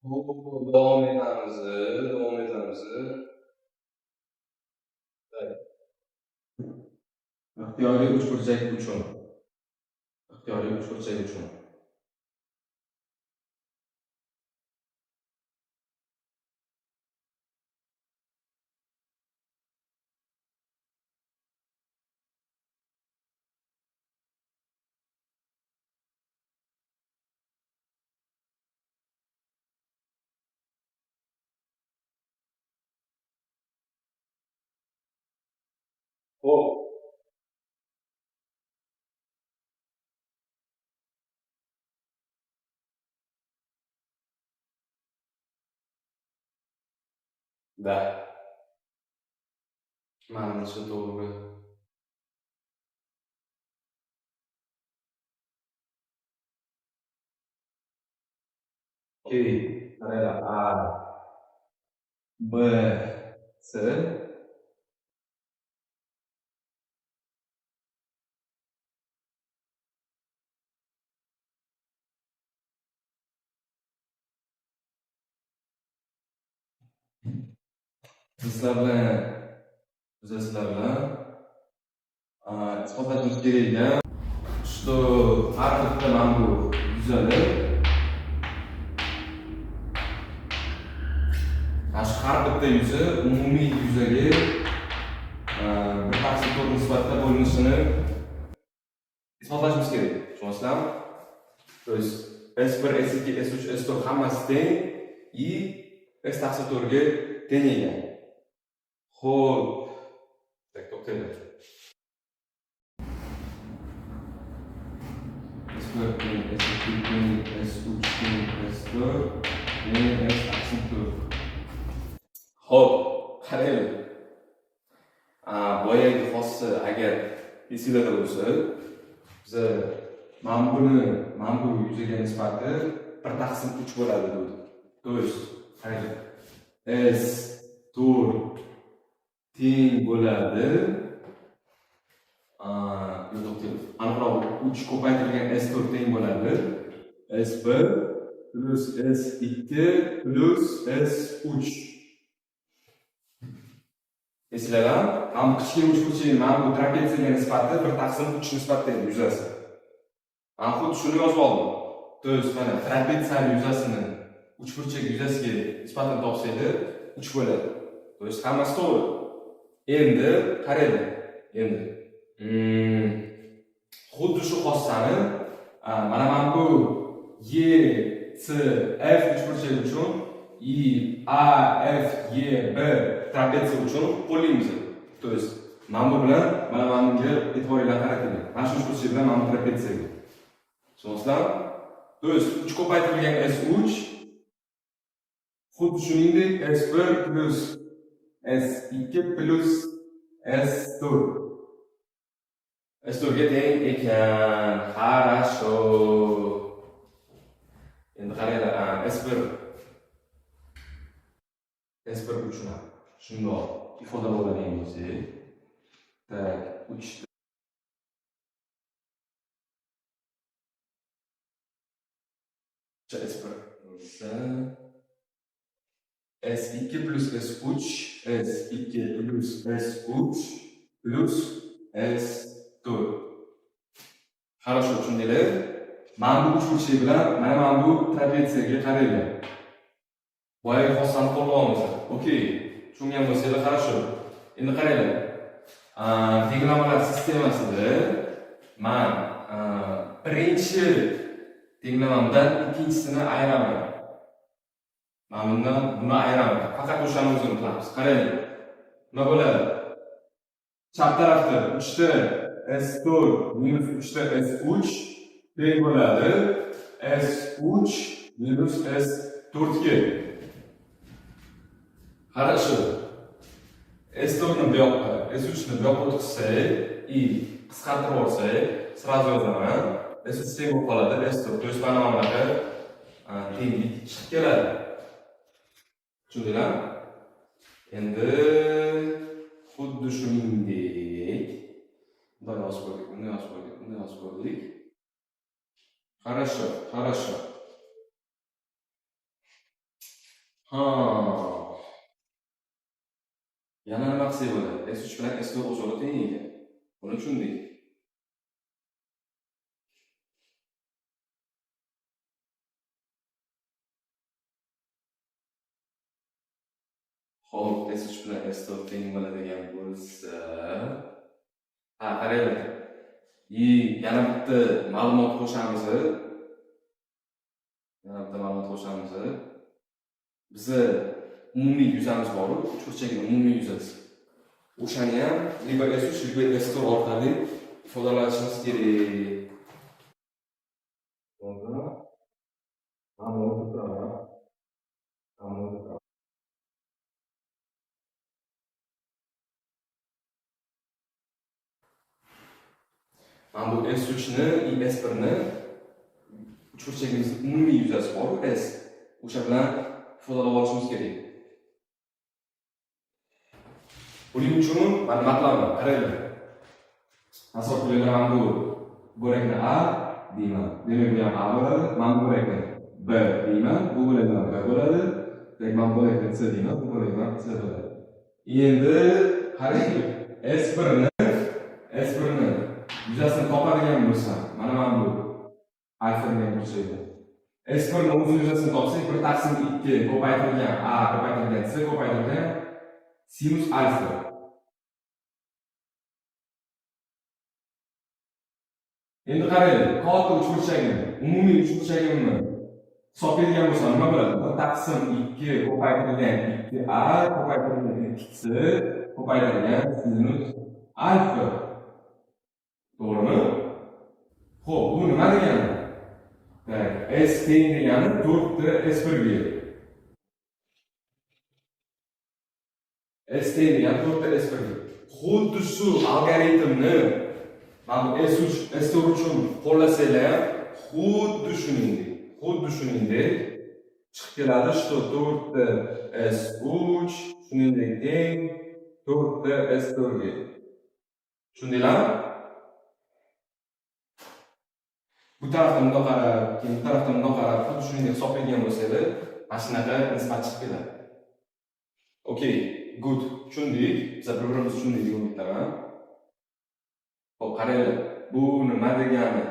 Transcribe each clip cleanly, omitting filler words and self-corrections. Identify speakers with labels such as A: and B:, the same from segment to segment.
A: Ho'p, davom etamiz, davom etamiz. Ixtiyoriy uchburchak uchun. Ixtiyoriy uchburchak uchun. Ho'p. Da. Manimcha to'g'ri. Okey. Qaranglar. A, B, C. Sizlar bilan isbotlashimiz kerak. Что har bitta mana bu yuzali har bitta yuzi umumiy yuzaga bir taksitor nisbatda bo'linishini isbotlashimiz kerak. Tushunasizlarmi? То есть S1, S2, S3, S4 hammasi teng и S taksitorga teng ekan. Xo'p. Tak, to'xtanglar. S1 teng, S2 teng, S3 teng, S4 teng, S taksitor. Xo'p, qaranglar. Boyagi xossi agar esinglarda bo'lsa, biz mana bu yuzaga nisbati 1/3 bo'ladi dedi. То есть, qaranglar. S4 teng bo'ladi. Aniqroq 3 ko'paytirilgan S4 teng bo'ladi. S1 plus S2 plus S3. Esinglarmi? Mana bu kichkina uchburchak, mana bu trapetsiyaga nisbati 1/3 nisbatda yuzasi. Mana xuddi shuni yozib oldim. То есть, mana trapetsiya yuzasini uchburchak yuzasiga nisbatan topsanglar 3 bo'ladi. То есть, hammasi to'g'ri. Endi qaranglar. Endi xuddi shu xossani mana bu E, C, F uchburchak uchun и A, F, E, B trapetsiya uchun qo'llaymiz. То есть, mana bu bilan mana bunga e'tiboringlarni qaratinglar. Mana shu uchburchak bilan mana bu trapetsiyaga. Tushunasizlarmi? То есть, 3 ko'paytirilgan S3 xuddi shuningdek S1 plus S2 plus S4. S4 ga teng ekan. Хорошо. Endi qaranglar, S1 uchun shundoq ifodalab oladigan bo'lsak, tak, 3 S1 bo'lsa S2 plus S3, S2 plus S3 plus S4. Хорошо, tushundinglar? Mana bu uchburchak bilan mana bu trapetsiyaga qaranglar. Boyagi xossani qo'llayapmiz. Okey. Tushungan bo'lsanglar, хорошо. Endi qaranglar. Tenglamalar sistemasida men birinchi tenglamamdan ikkinchisini ayiraman. Mana bundan buni ayiraman. Faqat o'shani o'zini qilamiz. Qaranglar. Nima bo'ladi? Chap tarafda 3 ta S4 minus 3 ta S3 teng bo'ladi S3 minus S4 ga. Хорошо. S4 ni bu yoqqa, S3 ni bu yoqqa o'tkazsak и qisqartirib olsak, сразу yozaman. S3 teng bo'lib qoladi S4. То есть mana bunaqa tenglik chiqib keladi. Tushundinglarmi? Endi xuddi shuningdek bunday yozib qo'ydik. Хорошо, хорошо. Ha. Yana nima qilsak bo'ladi? S3 bilan S4 o'zaro teng ekan. Buni tushundik. Xo'p, S3 bilan S4 teng bo'ladigan bo'lsa, ha, qaranglar. Yana bitta ma'lumot qo'shamiz. Bizi umumiy yuzamiz bor-ku, uchburchakning umumiy yuzasi. O'shani ham liba S3 liba S4 orqali ifodalanishimiz kerak. Mana bu S3 ni, S1 ni uchburchagimizning umumiy yuzasi bor-ku, S. O'sha bilan ifodalab olishimiz kerak. Buning uchun men nima qilaman? Qaranglar. Asal qilaman bu bo'lakni A deyman. Demak, bu ham A bo'ladi. Men bu bo'lakni B deyman. Bu bo'lakdan B bo'ladi. Demak, men bo'lakni C deyman. Bu bo'lakdan C bo'ladi. Endi qaranglar. S1 ni yuzasini topadigan bo'lsam, mana bu alfa degan bo'lsa, S1 ni o'z yuzasini topsak, 1/2 ko'paytirilgan A ko'paytirilgan C ko'paytirilgan sinus alfa. Endi qaranglar, katta uchburchakni, umumiy uchburchagimni hisoblaydigan bo'lsam, nima bo'ladi? 1/2 ko'paytirilgan 2A ko'paytirilgan 2C ko'paytirilgan sinus alfa. To'g'rimi? Xo'p, bu nima degani? S teng degani 4ta S1 ga. S teng degani 4ta S1 ga. Xuddi shu algoritmni mana bu S3, S4 uchun qo'llasanglar, xuddi shuningdek chiqib keladi, что 4ta S3 shuningdek teng 4ta S4 ga. Tushundinglarmi? Bu tarafdan bundoq qarab, keyin bu tarafdan bundoq qarab, xuddi shuningdek hisoblaydigan bo'lsangiz, mana shunaqa nisbat chiqib keladi. Okay, good. Tushundik. Biz bir-birimizni tushundik deb umiddaman. Xo'p, qaranglar. Bu nima degani?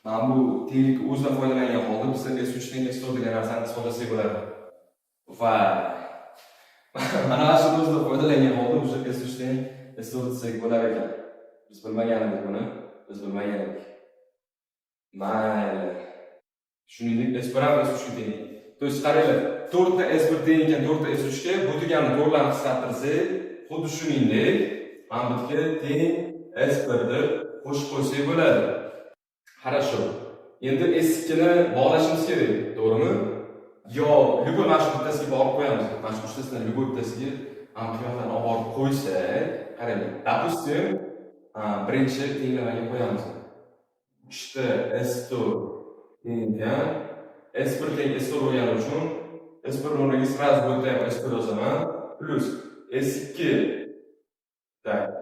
A: Mana bu tenglik o'zidan foydalangan holda biz S3 teng S4 degan narsani isbotlasak bo'ladi. Va mana shu o'zidan foydalangan holda o'sha S3 teng S4 desak bo'lar ekan. Biz bilmagan edik buni. Mayli. Shuningdek S1 ham S3 ga teng. To есть qaranglar, 4ta S1 teng ekan 4ta S3 ga, bu deganni to'g'rilarni qisqartirsak, xuddi shuningdek mana bu yerga teng S1 deb qo'shib qo'ysak bo'ladi. Хорошо. Endi S2 ni bog'lashimiz kerak, to'g'rimi? Yo, любой mana shu bittasiga borib qo'yamiz. Mana shu uchtasidan любой bittasiga ham qiyofani olib borib qo'ysak, qaranglar. Допустим, birinchi tenglamaga qo'yamiz. 3ta S4 tenggan S1 teng S4 bo'lgani uchun S1 o'rniga сразу bu yerda ham S1 yozaman, plus S2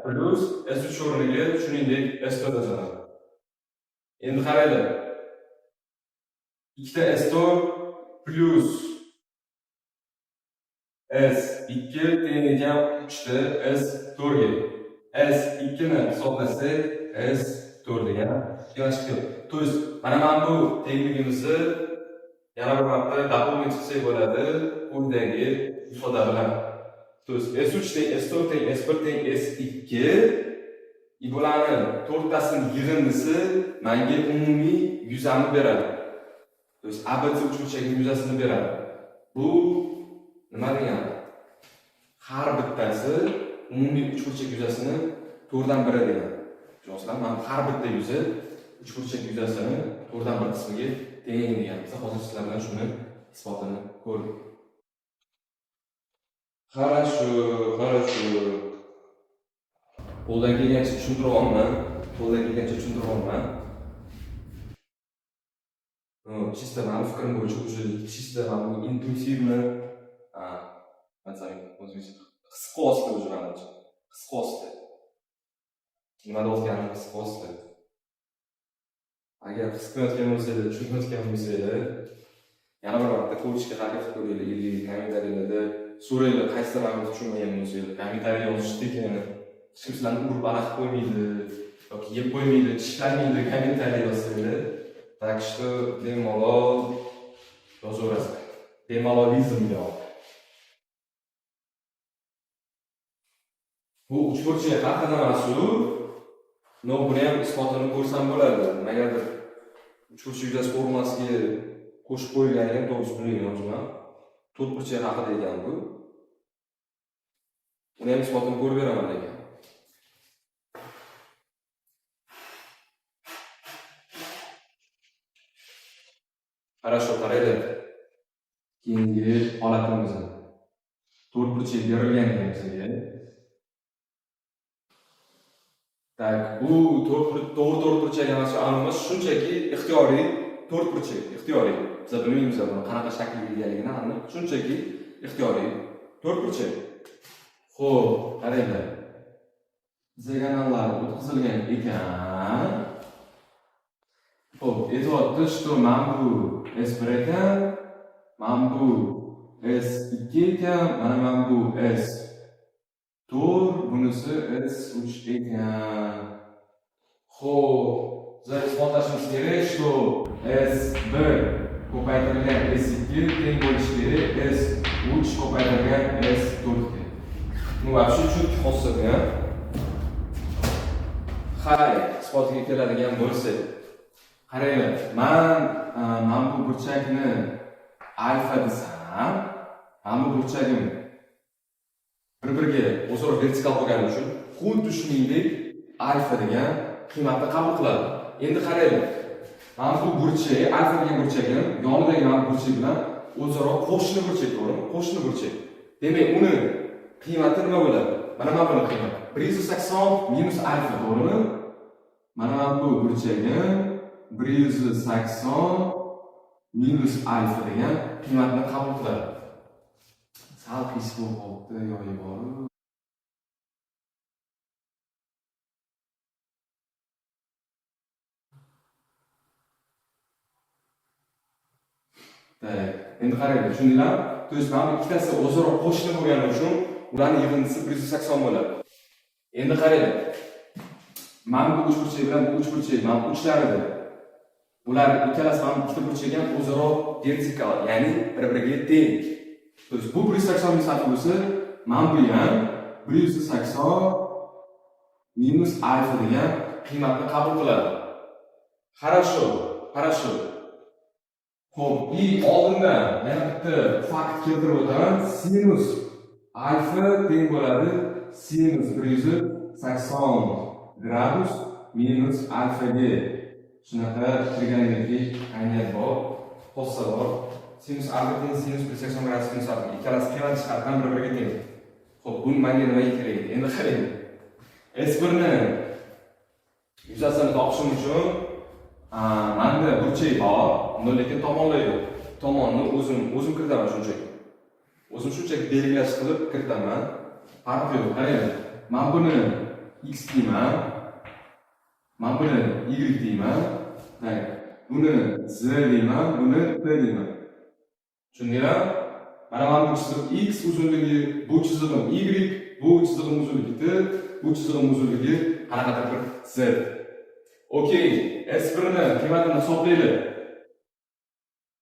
A: plus S3 o'rniga shuningdek S4 yozaman. Endi qaranglar. 2ta S4 plus S2 teng ekan 3ta S4 ga. S2 ni hisoblasak S4 degan chiqadi. To есть mana bu tengligimizni yana bir marta doполнить qilsak bo'ladi quyidagi ifoda bilan. To есть S3 teng S4 teng S1 teng S2 bularni to'rttasining yig'indisi menga umumiy yuzani beradi. To есть ABC uchburchagining yuzasini beradi. Bu nima degani? Har bittasi umumiy uchburchak yuzasini 4dan 1 degani. Tushunasizlar? Men har bitta yuzi uchburchak yuzasini 4dan 1 qismiga teng deganmiz. Hozir sizlar bilan shuni isbotini ko'rdik. Хорошо. Qo'ldan kelgancha tushuntiryapman. Чисто mani fikrim bo'yicha уже чисто mana bu intuitivni qisqosdi уже manimcha. Nima deyotganim qisqosdi. Agar his qilayotgan bo'lsangiz, tushunayotgan bo'lsangiz, yana bir marta ko'rishga harakat qilinglar, kommentariylarda so'ranglar, qaysi tarafni tushunmagan bo'lsangiz, kommentariy yozishda ekan, hech kim sizlarni urib alaq qo'ymaydi yoki yeb qo'ymaydi, tishlamaydi, kommentariy yozsanglar, tak что bemalol yozaverasizlar. Bemalolizm yo'q. Bu uchburchak haqida mas'ul. No, buni ham isbotini ko'rsam bo'ladi. Nimagadir uchburchak yuzasi formasiga qo'shib qo'yilgani ham to'g'risi bilmayman o'zim. To'rtburchak haqida ekan bu. Uni ham isbotini ko'rib beraman degan. Хорошо, qaraydi. Keyingi holatimiz. To'rtburchak berilgan bizga. Tak, bu to'rtburchak emas, aniq shunchaki ixtiyoriy to'rtburchak, ixtiyoriy. Biz bilmaymiz buni qanaqa shaklga egaligini, aniq shunchaki ixtiyoriy to'rtburchak. Xo'p, qaranglar. Diagonallar o'tkazilgan ekan. Xo'p, e'tiborda что mana bu S1 ekan, mana bu S2 ekan, mana bu S4, bunisi S3 ekan. Xo'p, biz isbotlashimiz kerak, что S1 ko'paytirilgan S2 teng bo'lishi kerak S3 ko'paytirilgan S4 ga. Ну, вообще chunki xossaga. Hay, isbotga keladigan bo'lsa, qaranglar, men bu burchakni alfa desam, men bu burchagim bir-biriga o'zaro vertikal bo'lgani uchun xuddi shuningdek alfa degan qiymatni qabul qiladi. Endi qaranglar, men bu burchak, alfa degan burchagim yonidagi mana burchak bilan o'zaro qo'shni burchak, to'g'rimi? Qo'shni burchak. Demak, uni qiymati nima bo'ladi? Mana buni qiymati 180 minus alfa, to'g'rimi? Mana bu burchagim 180 minus alfa degan qiymatni qabul qiladi. Sal qiysi bo'lib qoldi, yo'q bor. Tak, endi qaranglar, tushundinglarmi? To есть mana ikkitasi o'zaro qo'shni bo'lgani uchun ularning yig'indisi 180 bo'ladi. Endi qaranglar. Mana bu uchburchak bilan bu uchburchak, mana uchlarida bular ikkalasi mana ikkita burchak ham o'zaro vertikal, ya'ni bir-biriga teng. To есть bu 180 minus alfa bo'lsa, mana bu ham 180 minus alfa degan qiymatni qabul qiladi. Хорошо. Xo'p, oldindan yana bitta fakt keltirib o'taman. Sinus alfa teng bo'ladi sinus 180 gradus minus alfa ga. Shunaqa trigonometrik ayniyat bor, qo'ssa bor. Sinus alfa teng sinus 180 gradus minus alfa. Ikkalasi qiymat chiqargan bir-biriga teng. Xo'p, bu menga nima kerak? Endi qarang. S1 ni yuzasini topishim uchun menda burchak bor, lekin tomonlar yo'q. Tomonni o'zim kiritaman shunchaki. O'zim shunchaki belgilash qilib kiritaman. Farqi yo'q. Qarang, men buni x deyman. Men buni y deyman. Tak, buni z deyman, buni p deyman. Tushundinglarmi? Mana bu chiziq x uzunligi, bu chizig'im y, bu chizig'im uzunligi t, bu chizig'im uzunligi qanaqadir bir z. Okey, S1 ni qiymatini hisoblaylik.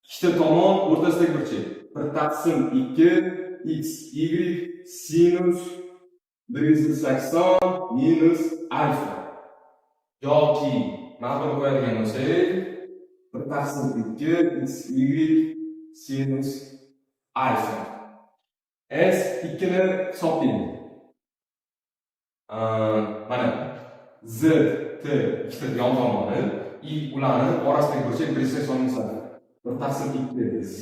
A: Ikkita tomon o'rtasidagi burchak. 1 taqsim 2 x y sinus 180 minus alfa. Yoki mana buni qo'yadigan bo'lsak, 1 taqsim 2 x y sinus alfa. S2 ni hisoblaylik. Mana z t ikkita yon tomoni, ularni orasidagi burchak 180 minus alfa. 1 taqsim 2 z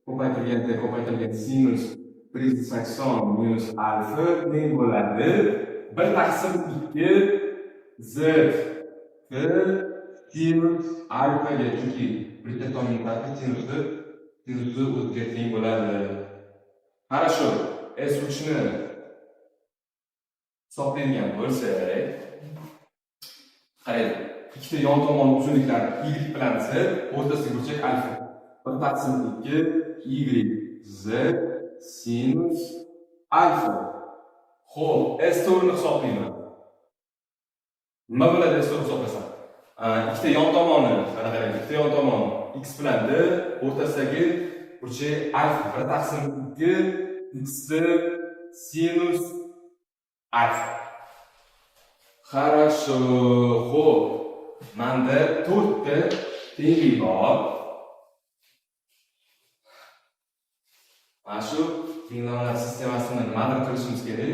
A: ko'paytirilgan sinus 180 minus alfa teng bo'ladi 1 taqsim 2 z t sinus alfa ga, chunki bitta tomonidagi sinusni o'ziga teng bo'ladi. Хорошо, S3 ni hisoblaydigan bo'lsak, qarang, ikkita yon tomon uzunliklari y bilan z, o'rtasidagi burchak alfa. 1 taqsim 2 y z sinus alfa. Xo'p, s to'g'rini hisoblayman. Nima bo'ladi s to'g'ri hisoblasam? Ikkita yon tomoni, mana qarang, ikkita yon tomoni x bilan d, o'rtasidagi burchak alfa. 1 taqsim 2 x sinus alfa. Хорошо. Xo'p, menda 4 ta tenglik bor. Mana shu tenglovlar sistemasini nimadir qilishimiz kerak.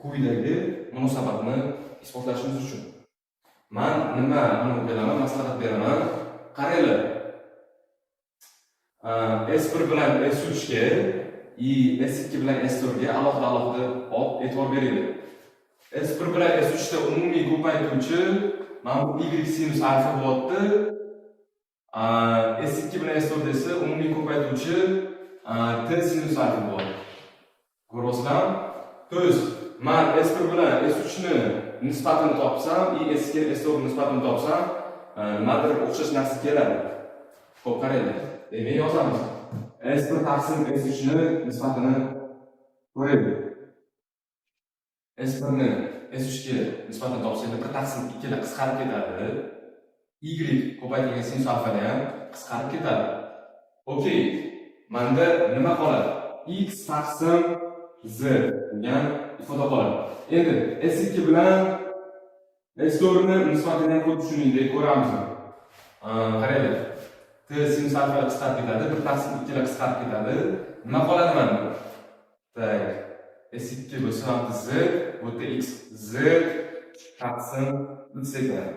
A: Quyidagi munosabatni isbotlashimiz uchun. Men nima o'ylayman, maslahat beraman. Qaranglar. S1 bilan S3 ga S2 bilan S4 ga alohida e'tibor beringlar. S1 bilan S3 da umumiy ko'paytuvchi mana bu y sinus alfa bo'lyapti. S2 bilan S4 esa umumiy ko'paytuvchi t sinus alfa bo'lyapti. Ko'ryapsizlarmi? To есть, men S1 bilan S3 ni nisbatini topsam, S2 S4 nisbatini topsam, nimadir o'xshash narsa keladi. Xo'p, qaranglar. Demak, yozamiz. S1 taqsim S3 ni nisbatini ko'raylik. S1 ni S3 ga nisbatan topsanglar 1 taqsim 2 ga qisqarib ketadi. Y ko'paytirilgan sinus alfa ham qisqarib ketadi. Okey. Menda nima qoladi? X taqsim z degan ifoda qoladi. Endi S2 bilan S4 ni nisbatini ham ko'p tushuningdek ko'ramiz. Qaranglar. T sinus alfa qisqarib ketadi, 1 taqsim 2 ga qisqarib ketadi. Nima qoladi menda? Tak. S2 bo'lsa z, bu yerda x z taqsim x ekan.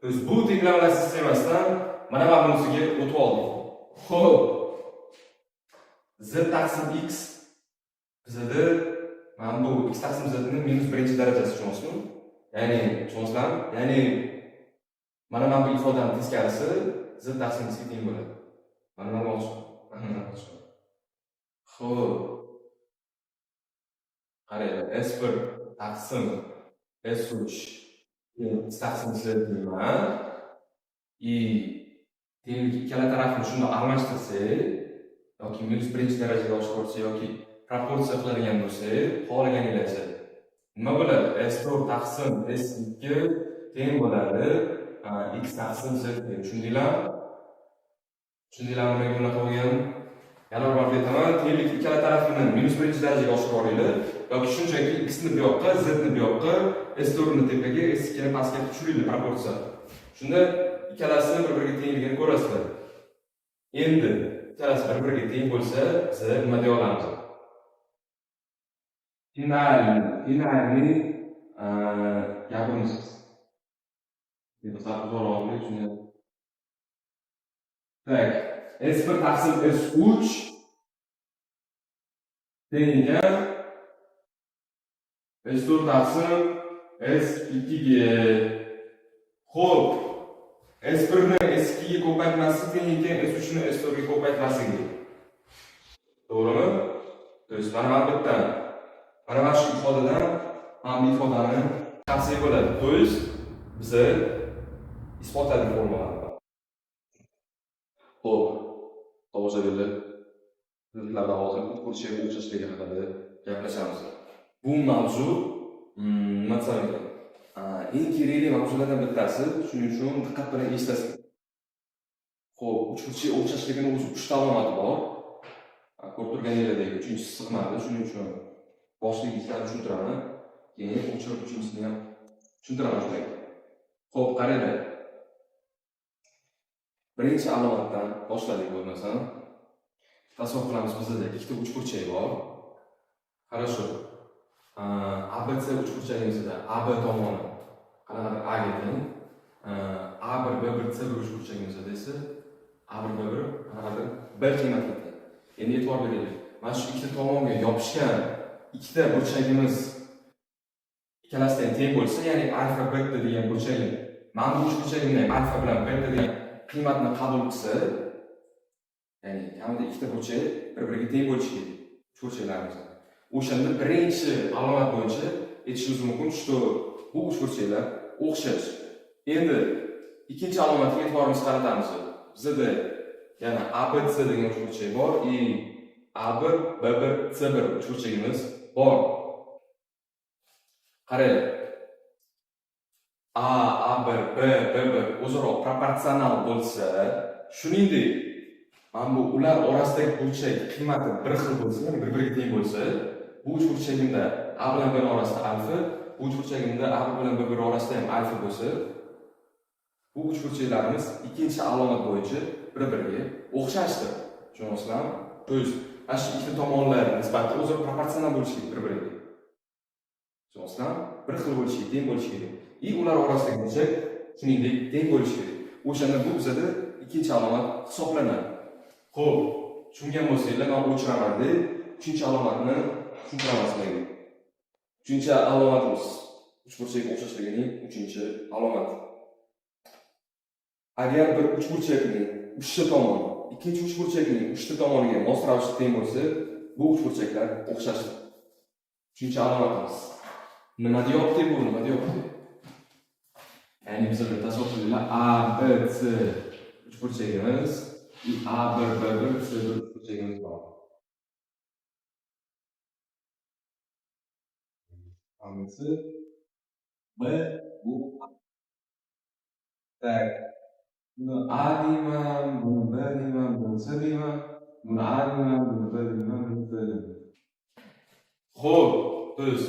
A: Biz bu tenglovlar sistemasidan mana bunisiga o'tib oldik. Xo'p. Z taqsim x bizda mana bu x taqsim z ning minus 1 darajasi tushunasizmi? Ya'ni tushunasizlarmi? Ya'ni mana bu ifodaning teskarisi z taqsim x ga teng bo'ladi. Mana olishdi. Xo'p. Qaranglar, S1 taqsim S3 x taqsim z deyman. Tenglik ikkala tarafni shunday almashtirsak yoki minus 1 darajaga oshirsak yoki proporsiya qiladigan bo'lsak, xohlaganingizcha nima bo'ladi? S4 taqsim S2 teng bo'ladi x taqsim z deb tushundinglarmi? Tushundinglarmi nega bunaqa bo'lgan? Yana bir marta aytaman, tenglik ikkala tarafini minus 1 darajaga oshirib olinglar yoki shunchaki x ni bu yoqqa, z ni bu yoqqa, S4 ni tepaga, S2 ni pastga tushiringlar proporsiya. Shunda ikkalasini bir-biriga tengligini ko'rasizlar. Endi ikkalasi bir-biriga teng bo'lsa, biz nima deya olamiz? Finalni gapimiz. Deb hisoblaymiz shuni. Tak, S1 taqsim S3 tengan S4 taqsim S2 ga. Xo'p, S1 ni S2 ga ko'paytmaslik teng ekan S3 ni S4 ga ko'paytmasligi. To'g'rimi? To есть mana bittadan mana shu ifodadan ham bu ifodani tavsiya bo'ladi. To есть biz isbotladik formulani. Xo'p, tomoshabinlar, sizlarga hozir kursiga o'xshashligi haqida gaplashamiz. Bu mavzu nima desam ekan? Eng kerakli mavzulardan bittasi, shuning uchun diqqat bilan eshitasiz. Xo'p, uchburchak o'xshashligini o'zi 3 ta alomati bor. Ko'rib turganingizdek, uchinchisi sig'madi, shuning uchun boshligidan tushuntiraman. Keyin o'chirib uchinchisini ham tushuntiraman shunday. Xo'p, qaranglar. Birinchi alomatdan boshladik bo'lmasam. Tasavvur qilamiz, bizda ikkita uchburchak bor. Хорошо. ABC uchburchagimizda AB tomoni qanaqadir A ga teng. A1 B1 C1 uchburchagimizda esa A1 B1 qanaqadir B qiymatga teng. Endi e'tibor beraylik. Mana shu ikkita tomonga yopishgan ikkita burchagimiz ikkalasidan teng bo'lsa, ya'ni alfa beta degan burchagim, mana bu uchburchagimni alfa bilan beta degan qiymatni qabul qilsa, ya'ni kamida ikkita burchak bir-biriga teng bo'lishi kerak. Uchburchaklarimiz. O'shanda birinchi alomat bo'yicha aytishimiz mumkin, что bu uchburchaklar o'xshash. Endi ikkinchi alomatga e'tiborimizni qaratamiz. Bizda yana ABC degan uchburchak bor, A1, B1, C1 uchburchagimiz bor. Qaranglar. A1, B1 o'zaro proporsional bo'lsa, shuningdek, mana bu ular orasidagi burchak qiymati bir xil bo'lsa, ya'ni bir-biriga teng bo'lsa, bu uchburchagimda A bilan B orasida alfa, bu uchburchagimda A bilan B1 orasida ham alfa bo'lsa, bu uchburchaklarimiz ikkinchi alomat bo'yicha bir-biriga o'xshashdir. Tushunasizlarmi? To есть, ana shu ikki tomonlar nisbati o'zaro proporsional bo'lishi kerak bir-biriga. Tushunasizlarmi? Bir xil bo'lishi kerak, teng bo'lishi kerak. Ular orasidagi burchak shuningdek teng bo'lishi kerak. O'shanda bu bizada ikkinchi alomat hisoblanadi. Xo'p, tushungan bo'lsanglar, men o'chiraman-da, uchinchi alomatni tushuntiramiz sizlarga. Uchinchi alomatimiz uchburchakka o'xshashligining uchinchi alomati. Agar bir uchburchakning uchta tomoni ikkinchi uchburchakning uchta tomoniga mos ravishda teng bo'lsa, bu uchburchaklar o'xshashdir. Uchinchi alomatimiz. Nima deyapti bu? Nima deyapti? Ya'ni bizda tasavvurlar A, B, C uchburchagimiz, A1, B1, C1 uchburchagimiz bor. Hammasi B bu tak. Buni A deyman, buni B deyman, buni C deyman, buni A deyman, buni B deyman, buni C deyman. Xo'p, biz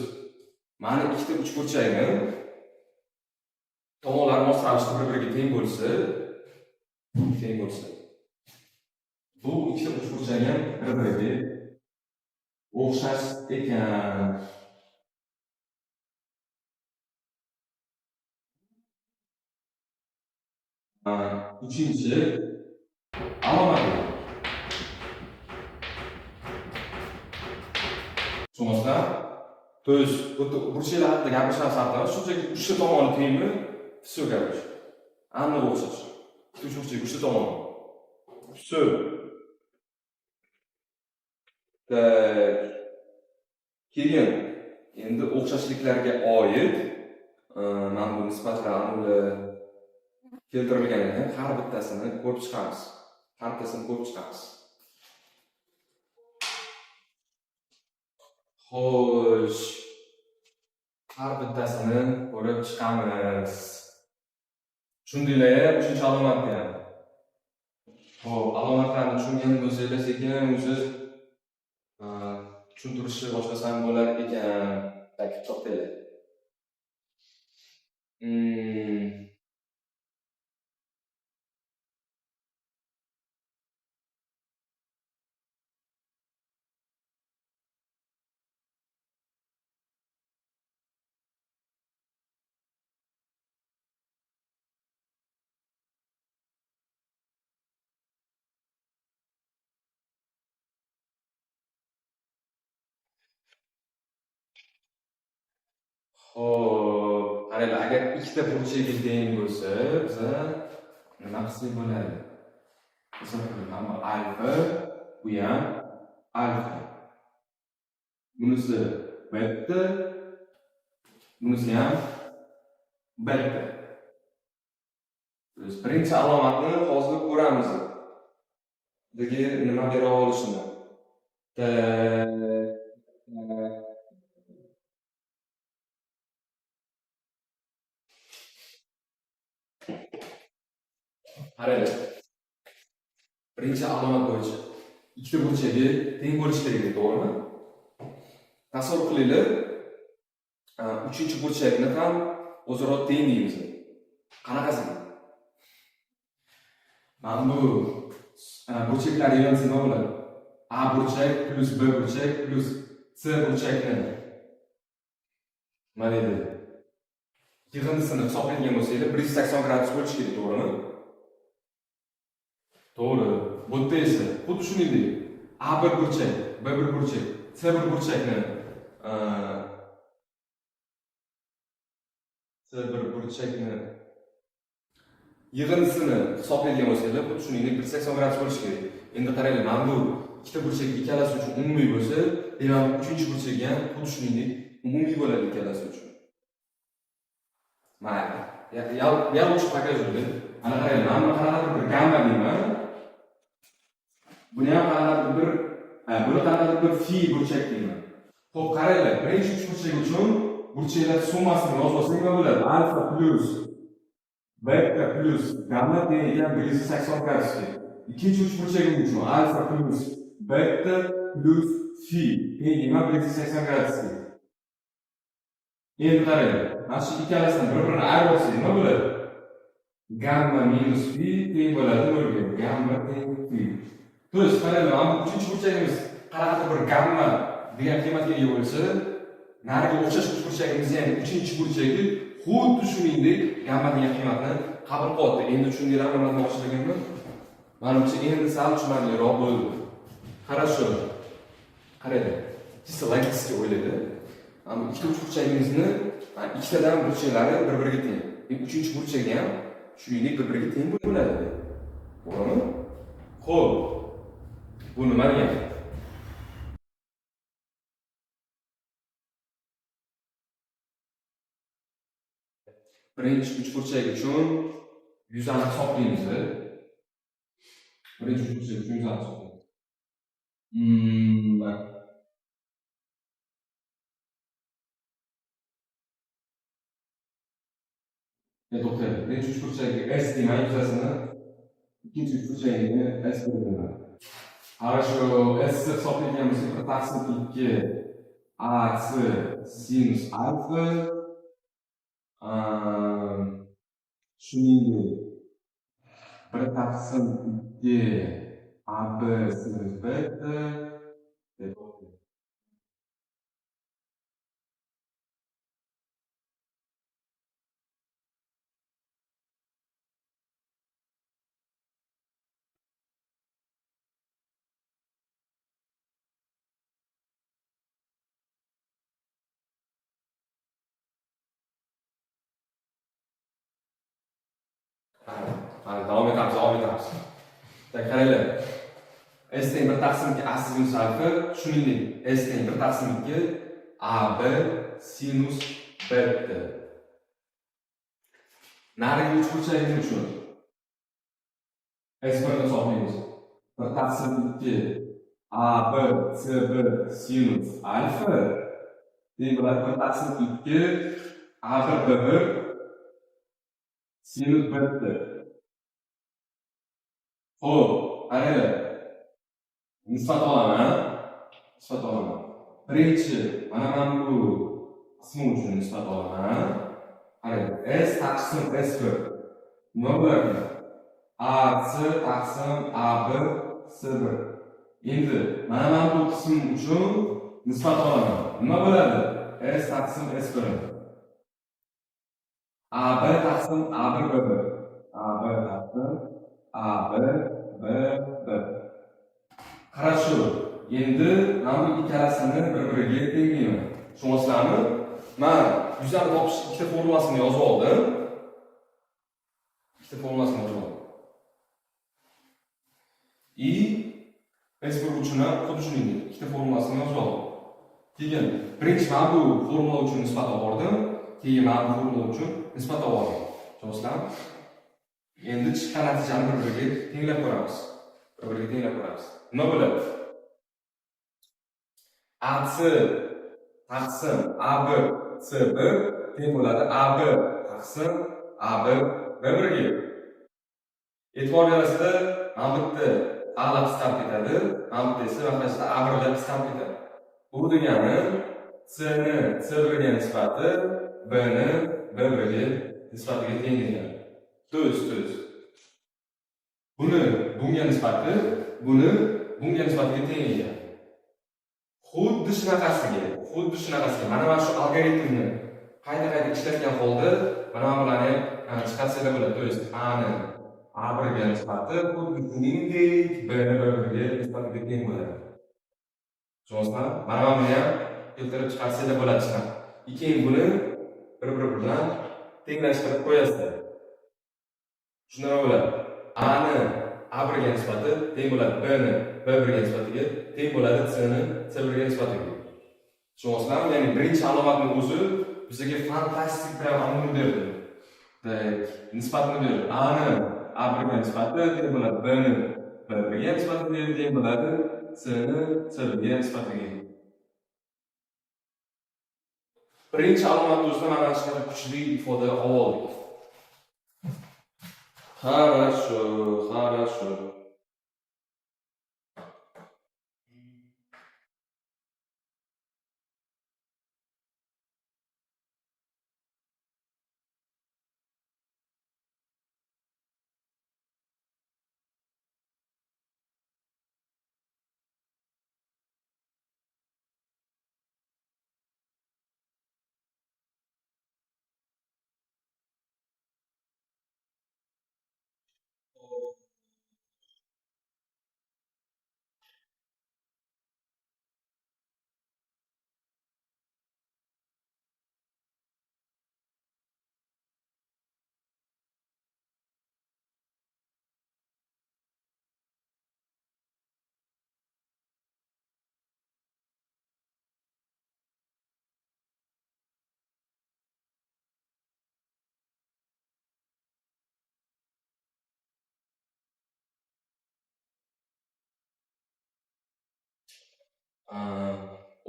A: mana ikkita uchburchagim tomonlar mos ravishda bir-biriga teng bo'lsa, bu ikkita uchburchak ham bir-biriga o'xshash ekan. Uchinchi alomat. Tushunasizlar? To есть, burchaklar haqida gapirishimiz haqida shunchaki uchta tomoni tengmi? Все, короче. Aniq o'xshash. Uchburchak uchta tomoni. Все. Так. Keyin endi o'xshashliklarga oid mana bu nisbatlarni keltirilganidan har bittasini ko'rib chiqamiz. Xo'sh, har bittasini ko'rib chiqamiz. Tushundinglar, uchinchi alomatni ham. Xo'p, alomatlarni tushungan bo'lsangiz sekin o'zi tushuntirishni boshlasam bo'lar ekan. Takib to'xtanglar. Xo'p, qaranglar, agar ikkita burchakga teng bo'lsa, biza nima qilsak bo'ladi? Masalan, mana alfa, bu ham alfa. Bunisi beta, bunisi ham beta. Biz birinchi alomatni hozir ko'ramiz. Bizga nima bera olishini. Qaranglar. Birinchi alomat bo'yicha ikkita burchagi teng bo'lishi kerak, to'g'rimi? Tasavvur qilinglar. Uchinchi burchakni ham o'zaro teng deymiz. Qanaqasi? Mana bu burchaklar yig'indisi nima bo'ladi? A burchak plus B burchak plus C burchakni mana edi. Yig'indisini hisoblaydigan bo'lsangiz 180 gradus bo'lishi kerak, to'g'rimi? To'g'ri. Bu yerda esa xuddi shuningdek A1 burchak, B1 burchak, C1 burchakni yig'indisini hisoblaydigan bo'lsangiz, xuddi shuningdek 180 gradus bo'lishi kerak. Endi qaranglar, mana bu ikkita burchak ikkalasi uchun umumiy bo'lsa, demak, uchinchi burchak ham xuddi shuningdek umumiy bo'ladi ikkalasi uchun. Mayli. yalovchi pakajli. Ana qarang, mana qanaqa bir gamma deyman. Buni ham qanaqa bir buni qanaqa bir fi burchak deyman. Xo'p, qaranglar, birinchi uchburchak uchun burchaklar summasini yozib olsak nima bo'ladi? Alfa plus beta plus gamma tengga 180 gradusga. İkinci uchburchagim uchun alfa plus beta plus fi tengga 180 gradusga. Endi qarang, mana shu ikkalasidan bir-birini ayirib olsak nima bo'ladi? Gamma minus fi teng bo'ladi nolga. Gamma teng fi. To есть, qaranglar, mana bu uchinchi burchagimiz qanaqa bir gamma degan qiymatga ega bo'lsa, nariga o'xshash uchburchagimizni ham uchinchi burchagi xuddi shuningdek gamma degan qiymatni qabul qilyapti. Endi tushundinglarmi nima demoqchiligimni? Menimcha endi sal tushunarliroq bo'ldi. Хорошо. Qaranglar. Chista logika o'yladi. Mana bu ikkita uchburchagimizni ikkitadan burchaklari bir-biriga teng. Uchinchi burchagi ham shuningdek bir-biriga teng bo'ladi. To'g'rimi? Xo'p. Bu nima degani? Birinchi uchburchak uchun yuzani hisoblaymiz. Birinchi uchburchak uchun yuzani hisoblaymiz. To'xtang. Birinchi uchburchakka S deyman yuzasini. İkinci uchburchagini S deyman. Хорошо, S hisoblayotganimiz 1/2 AC sinus alfa shuningdek 1/2 AB sinus beta deb o'qiymiz. Davom etamiz. Qaranglar. S teng 1/2 A sinus alfa, shuningdek S teng 1/2 AB sinus beta. Narigi uchburchagimiz uchun S bilan hisoblaymiz. 1/2 AB CB sinus alfa teng bo'ladi 1/2 A1 B1 sinus beta. Xo'p, qaranglar. Nisbat olaman. Birinchi, mana bu qismi uchun nisbat olaman. Qarang, S taqsim S1. Nima bo'ladi? AC taqsim AB C1. Endi mana bu qism uchun nisbat olaman. Nima bo'ladi? S taqsim S1. AB taqsim A1 B1. AB taqsim AB B1. Хорошо. Endi mana bu ikkalasini bir-biriga tenglayman. Tushunasizlarmi? Men yuzani topish ikkita formulasini yozib oldim. I S1 uchun ham xuddi shuningdek ikkita formulasini yozib oldim. Keyin birinchi mana bu formula uchun nisbat oldim, keyin mana bu formula uchun nisbat oldim. Tushunasizlarmi? Endi chiqqan natijani bir-biriga tenglab ko'ramiz. Nima bo'ladi? AC taqsim AB CB teng bo'ladi AB taqsim AB B1 ga. E'tibor berasizlar, mana bu yerda A lar qisqarib ketadi, mana bu esa vaqtida A1 lar qisqarib ketadi. Bu degani C ni C1 ga nisbati B ni B1 ga nisbatiga teng degani. To'g'ri. Buni bunga nisbati, buni bunga nisbatiga teng ekan. Xuddi shunaqasiga mana shu algoritmni qayta ishlatgan holda mana bularni ham chiqarsanglar bo'ladi. To есть A ni A1 ga nisbati xuddi shuningdek B ni B1 ga nisbatiga teng bo'ladi. Tushunasizlar? Mana buni ham keltirib chiqarsanglar bo'ladi. Keyin buni bir-biri bilan tenglashtirib qo'yasizlar. Shunday bo'ladi. A ni A1 ga nisbati teng bo'ladi B ni B1 ga nisbatiga teng bo'ladi C ni C1 ga nisbatiga. Tushunasizlarmi? Ya'ni birinchi alomatning o'zi bizga fantastik bir amalni berdi. Так, nisbatini ber. A'ni A1 ga nisbati degan bo'ladi. B'ni B1 ga nisbati degan bo'ladi. C'ni C1 ga nisbatiga. Birinchi alomat o'zida mana shunday kuchli ifoda oldik. Хорошо, хорошо.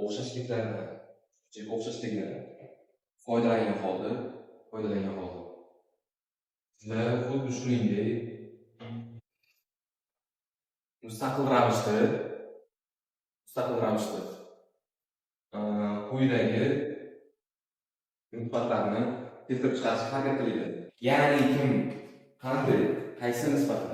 A: O'xshashliklarni, o'xshashlikni foydalangan holda sizlar xuddi shuningdek mustaqil ravishda quyidagi nisbatlarni keltirib chiqarishga harakat qiladi. Ya'ni kim qanday, qaysi nisbatlar?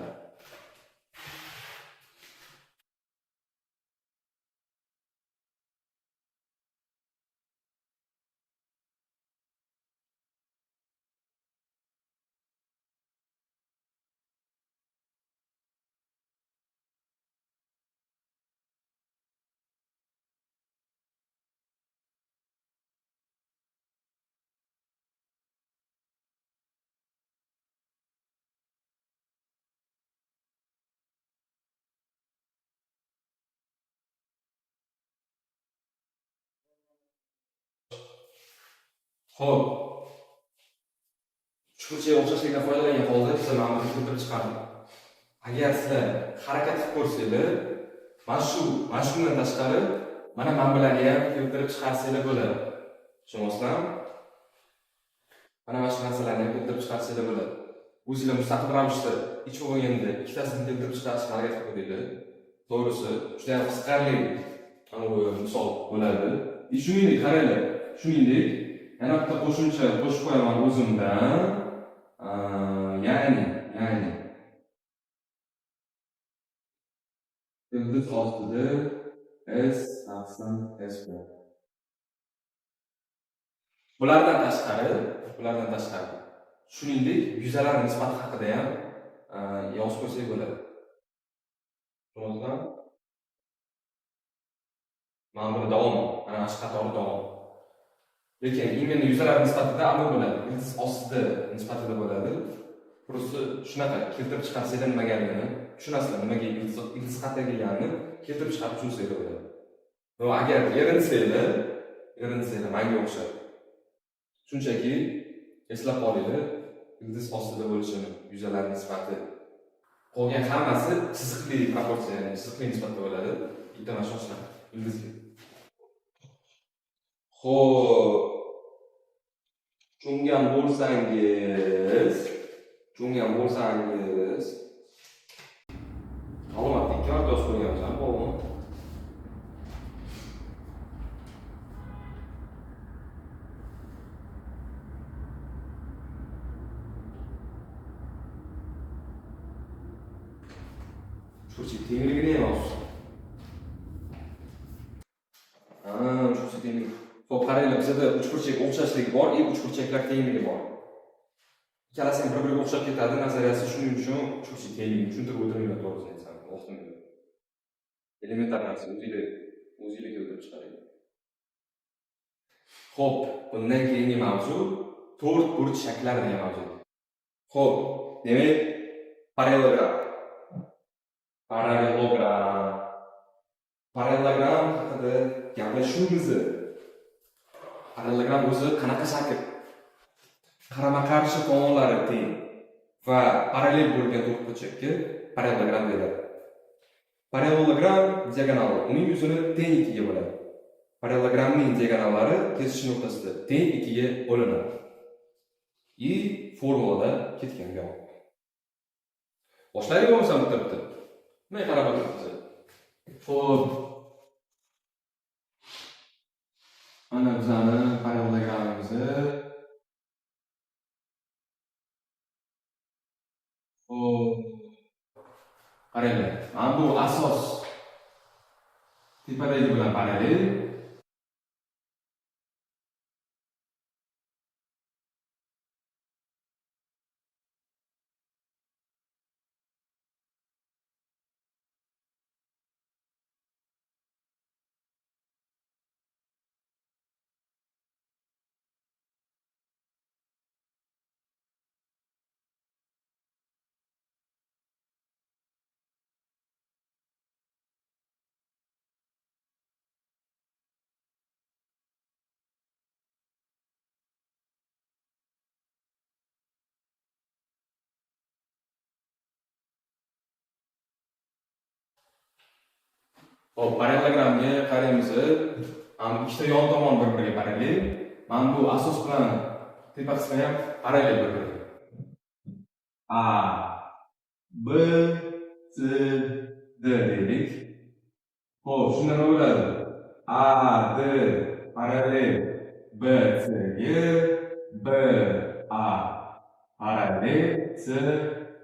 A: Xo'p, uchburchak o'xshashlikdan foydalangan holda biz mana buni keltirib chiqardik. Agar sizlar harakat qilib ko'rsanglar, mana shundan tashqari mana bularni ham keltirib chiqarsanglar bo'ladi. Tushunasizlarmi? Mana shu narsalarni ham keltirib chiqarsanglar bo'ladi. O'zingizlar mustaqil ravishda hech bo'lmaganda ikkitasini keltirib chiqarishga harakat qilinglar. To'g'risi, juda ham qiziqarli misol bo'ladi. Shuningdek, qaranglar, shuningdek yana bitta qo'shimcha qo'shib qo'yaman o'zimdan. Ya'ni ildiz ostida S taqsim S bor. Bulardan tashqari, shuningdek, yuzalar nisbati haqida ham yozib qo'ysak bo'ladi. To'g'rimi? Mana buni davom, mana shu qatori davom. Lekin imенно yuzalar nisbatida amal bo'ladi. Ildiz ostida nisbatida bo'ladi. Просто shunaqa keltirib chiqarsanglar nimaligini tushunasizlar, nimaga ildiz qayerga kelganini keltirib chiqarib tushunsanglar bo'ladi. Agar erintsanglar manga o'xshab. Shunchaki eslab qolinglar, ildiz ostida bo'lishini, yuzalar nisbati. Qolgan hammasi chiziqli proporsiya, ya'ni chiziqli nisbatda bo'ladi. Bitta mana shu ildizga. Xo'p, tushungan bo'lsangiz ma'lumotni ikki marta yozib qo'yganmiz, bo'lmi? Uchburchak tengligini ham yozib. Uchburchak tengligi. Xo'p, qaranglar, bizda uchburchak o'xshashligi bor, uchburchaklar tengligi bor. Ikkalasi ham bir-biriga o'xshab ketadi, nazariyasi shuning uchun uchburchak tengligini tushuntirib o'tirmayman, to'g'risini aytsam, vaqtim yo'q. Elementar narsa, o'zingizlar keltirib chiqaring. Xo'p, bundan keyingi mavzu to'rt burch shaklar degan mavzu. Xo'p, demak, parallelogram haqida gaplashishimiz. Parallelogram o'zi qanaqa shakl? qarama-qarshi tomonlari teng va parallel bo'lgan to'rtburchakka parallelogram deyiladi. Parallelogram diagonali uning yuzini teng ikkiga bo'ladi. Parallelogramning diagonallari kesish nuqtasida teng ikkiga bo'linadi. И formulada ketgan gap. Boshlaylik bo'lmasa bitta. Nima qarab o'tiribsiz? Xo'p. Mana bizani parallelogramimizni. Xo'p. Qaranglar. Mana bu asos. Tepadagi bilan parallel. Hop, parallelogramga qaraymiz. Mana ikkita yon tomon bir-biriga parallel. Mana bu asos bilan tepa qismi ham parallel bir-biriga. A, B, C, D deylik. Xo'p, shunda nima bo'ladi? A, D parallel B, C ga, B, A parallel C,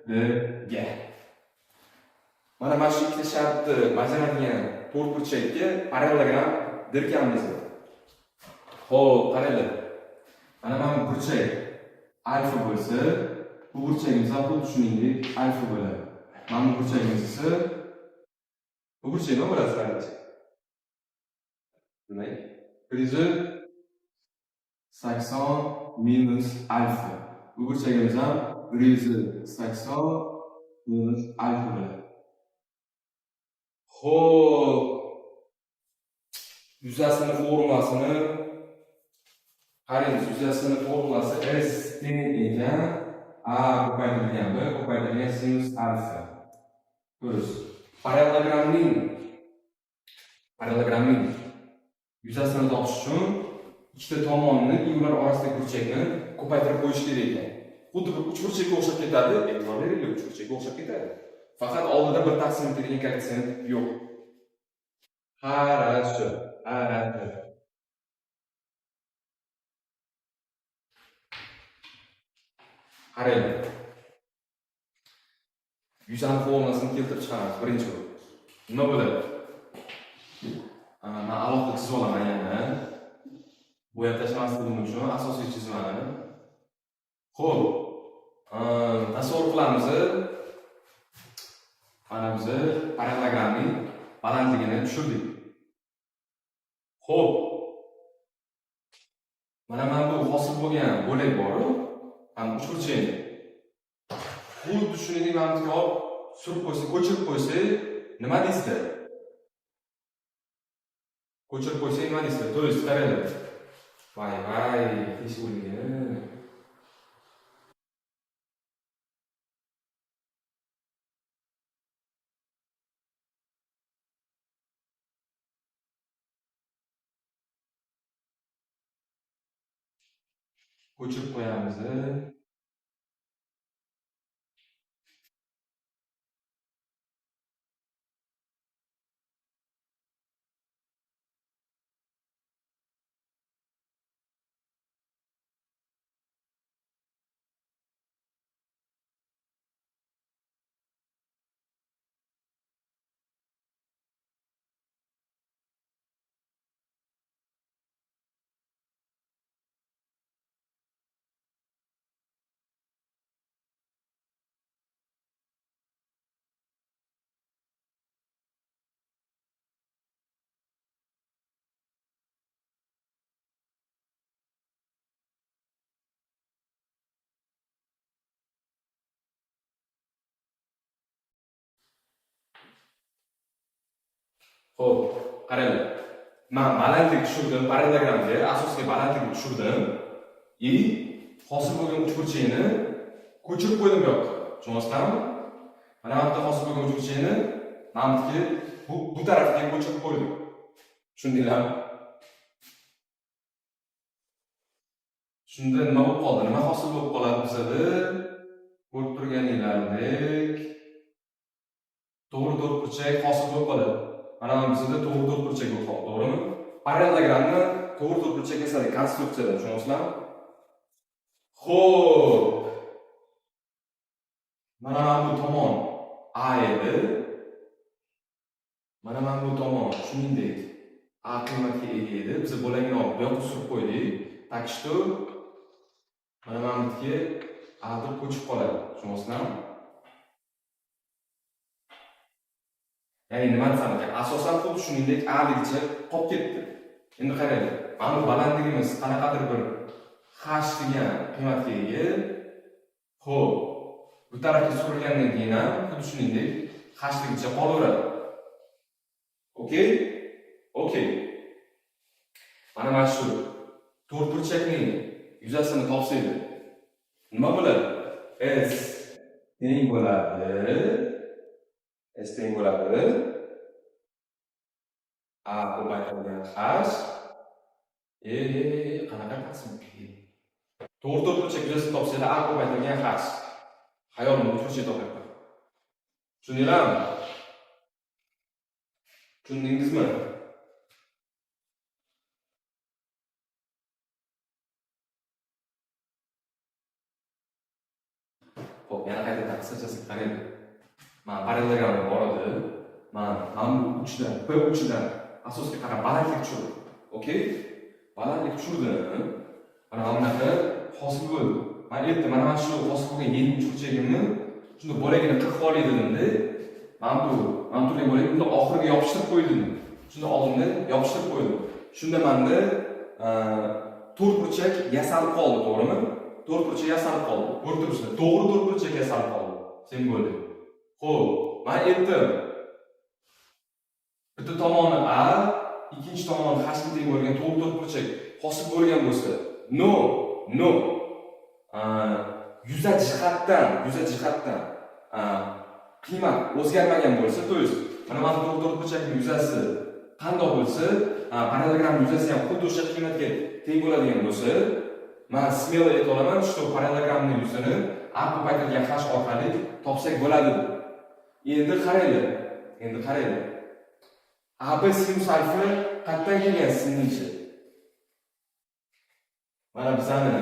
A: D ga. Mana shu ikkita shartni bajaradigan to'rtburchakka parallelogram derkanmiz. Xo'p, qaranglar. Mana bu burchak alfa bo'lsa, bu burchagimiz ham xuddi shuningdek alfa bo'ladi. Mana bu burchagimiz esa bu burchak nima bo'ladi sizlarcha? Demak, + 80 minus alfa. Bu burchagimiz ham + 80 minus alfa bo'ladi. Xo'p, yuzasini formulasini qarang, yuzasini formulasi S teng ekan A ko'paytirilgan B ko'paytirilgan sinus alfa. Ko'rish. Parallelogramning yuzasini topish uchun ikkita tomonni ular orasidagi burchakni ko'paytirib qo'yish kerak ekan. Xuddi bir uchburchakka o'xshab ketadi, e'tibor beringlar, uchburchakka o'xshab ketadi. Faqat oldida bir taqsim etilgan koeffitsient yo'q. Хорошо. Qarang. Yuzani formulasini keltirib chiqaramiz birinchi bo'lib. Nima bo'ladi? Men alohida chizib olaman yana. Bo'yab tashlamasligim uchun asosiy chizmani. Xo'p. Tasavvur qilamiz. Mana biz parallelogramning balandligini tushirdik. Xo'p. Mana bu hosil bo'lgan bo'lak bor-ku, ham uchburchak. Xuddi shuningdek mana bizga olib surib qo'ysa, ko'chirib qo'ysa, nima deysizlar? Ko'chirib qo'ysa nima deysizlar? To есть qaranglar. Voy, teshib o'lgan. Ko'chirib qo'yamiz. Xo'p, qaranglar. Men balandlik tushirdim, parallelogramga asosiy balandlikni tushirdim. hosil bo'lgan uchburchakni ko'chirib qo'ydim bu yoqqa. Tushunasizlarmi? Mana bu yerda hosil bo'lgan uchburchakni maniki bu tarafga ko'chirib qo'ydim. Tushundinglarmi? Shunda nima bo'lib qoldi? Nima hosil bo'lib qoladi bizda? Ko'rib turganinglardek to'g'ri to'rtburchak hosil bo'lib qoladi. Mana bizda to'g'ri to'rtburchak bo'lib qoldi, to'g'rimi? Parallelogramni to'g'ri to'rtburchak yasadik konstruksiyada, tushunasizlarmi? Xo'p. Mana bu tomon A edi. Mana bu tomon shuningdek A qiymatga ega edi. Biz bo'lagini olib bu yoqqa surib qo'ydik. Так что mana buniki A deb ko'chib qoladi. Tushunasizlarmi? Ya'ni nima desam ekan? Asosan xuddi shuningdek A ligicha qolib ketdi. Endi qaraylik. Mana balandligimiz qanaqadir bir h degan qiymatga ega. Xo'p, bu tarafga surilgandan keyin ham xuddi shuningdek h ligicha qolaveradi. Okey? Okey. Mana shu to'rtburchakning yuzasini topsak nima bo'ladi? S teng bo'ladi. S teng bo'ladi. A ko'paytirilgan h. Qanaqa taqsim? To'g'ri to'rtburchak yuzasini topsak A ko'paytirilgan h. Xayolimni o'chirib topyapman. Tushundinglarmi? Tushundingizmi? Xo'p, yana qayta qisqachasiga qaraylik. Mana parallelogramga boradi. Mana bu uchidan, B uchidan asosga qarab balandlik tushirdi. Okey? Balandlik tushirdim. Mana bunaqa hosil bo'ldi. Men aytdim, mana shu hosil bo'lgan 7-burchagimni shunda bo'lagini qirib olay dedim-da. Mana turgan bo'lagimni oxiriga yopishtirib qo'ydim. Shunda oldinda yopishtirib qo'ydim. Shunda menda to'rtburchak yasalib qoldi, to'g'rimi? To'rtburchak yasalib qoldi. O'rtirishda to'g'ri to'rtburchak yasalib qoldi. Simbolda. Xo'p, men aytdim. Bitta tomoni A, ikkinchi tomoni h ga teng bo'lgan to'g'ri to'rtburchak hosil bo'lgan bo'lsa, no. Yuza jihatdan qiymat o'zgarmagan bo'lsa, to есть mana to'g'ri to'rtburchakning yuzasi qanday bo'lsa, parallelogram yuzasi ham xuddi o'sha qiymatga teng bo'ladigan bo'lsa, men smelo ayta olaman, shu parallelogramning yuzini A ko'paytirilgan h orqali topsak bo'ladi. Endi qaraylik. AB sinus alfa qayerdan kelgan sizningcha? Mana bizani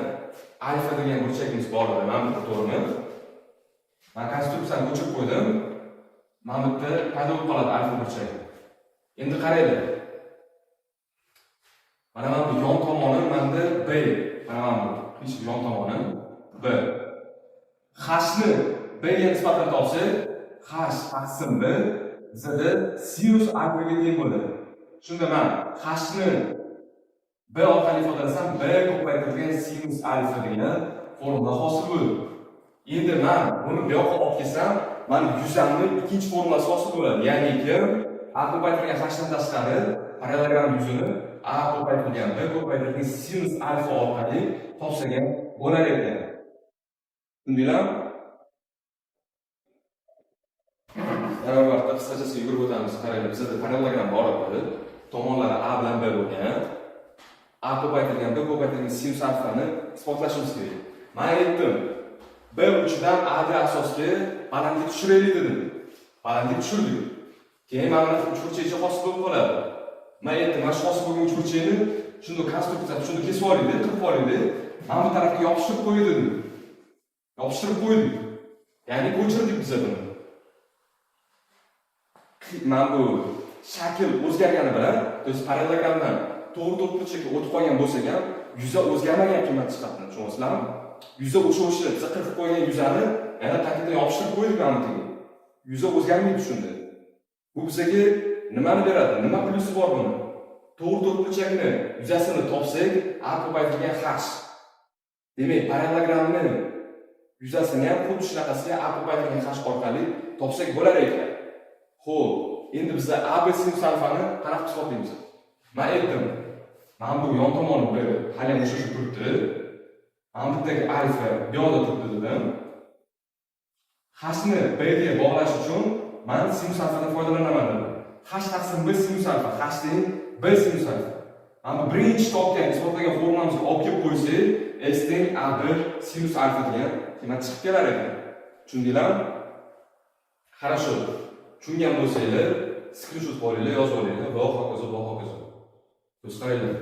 A: alfa degan burchagimiz bor edi, mana bu to'g'rimi? Men konstruksiyani o'chirib qo'ydim. Mana bu yerda paydo bo'lib qoladi alfa burchagi. Endi qaraylik. Mana bu yon tomoni menda B. Mana bu yon tomoni B. H-ni B ga nisbatan topsak, H taqsim B bizada sinus alfa ga teng bo'ladi. Shunda men H-ni B orqali ifodalasam, B ko'paytirilgan sinus alfa degan formula hosil bo'ladi. Endi men buni bu yoqqa olib kelsam, mana yuzamning ikkinchi formulasi hosil bo'ladi. Ya'ni A ko'paytirilgan h dan tashqari parallelogram yuzini A ko'paytirilgan B ko'paytirilgan sinus alfa orqali topsak ham bo'lar ekan. Tushundinglarmi? Yana bir marta qisqachasiga yugurib o'tamiz. Qaranglar, bizda parallelogram bor edi. Tomonlari A bilan B bo'lgan. A ko'paytirilgan B ko'paytirilgan sinus alfani isbotlashimiz kerak. Men aytdim, B uchidan A ga asosga balandlik tushiraylik dedim. Balandlik tushirdik. Keyin mana uchburchakcha hosil bo'lib qoladi. Men aytdim, mana shu hosil bo'lgan uchburchakni shunda konstruksiya shunda kesib olaylik, qirib olaylik. Mana bu tarafga yopishtirib qo'ydik dedim. Yopishtirib qo'ydik. Ya'ni ko'chirdik biz buni. Mana bu shakl o'zgargani bilan, to есть parallelogramdan to'g'ri to'rtburchakka o'tib qolgan bo'lsa ham, yuza o'zgarmagan qiymat chiqadi, tushunasizlarmi? Yuza o'sha biz qirib qo'ygan yuzani yana tagiga yopishtirib qo'ydik mana bunga. Yuza o'zgarmaydi shunda. Bu bizga nimani beradi? Nima plyusi bor buni? To'g'ri to'rtburchakni yuzasini topsak, A ko'paytirilgan h. Demak, parallelogramni yuzasini ham xuddi shunaqasiga A ko'paytirilgan h orqali topsak bo'lar ekan. Xo'p, endi bizda AB sinus alfani qanaqa hisoblaymiz? Men aytdim, mana bu yon tomoni hali ham o'sha turibdi. Mana bu yerdagi alfa bu yoqda turibdi dedim. Hni b ga bog'lash uchun men sinus alfadan foydalanaman dedim. H taqsim b sinus alfa, h deng b sinus alfa. Mana bu birinchi topgan isbotlagan formulamizga olib kelib qo'ysak, s teng a1 sinus alfa degan qiymat chiqib kelar ekan. Tushundinglarmi? Хорошо. Tushungan bo'lsanglar, screenshot olinglar, yozib olinglar va hokazo, va hokazo. Ko'z qaranglar.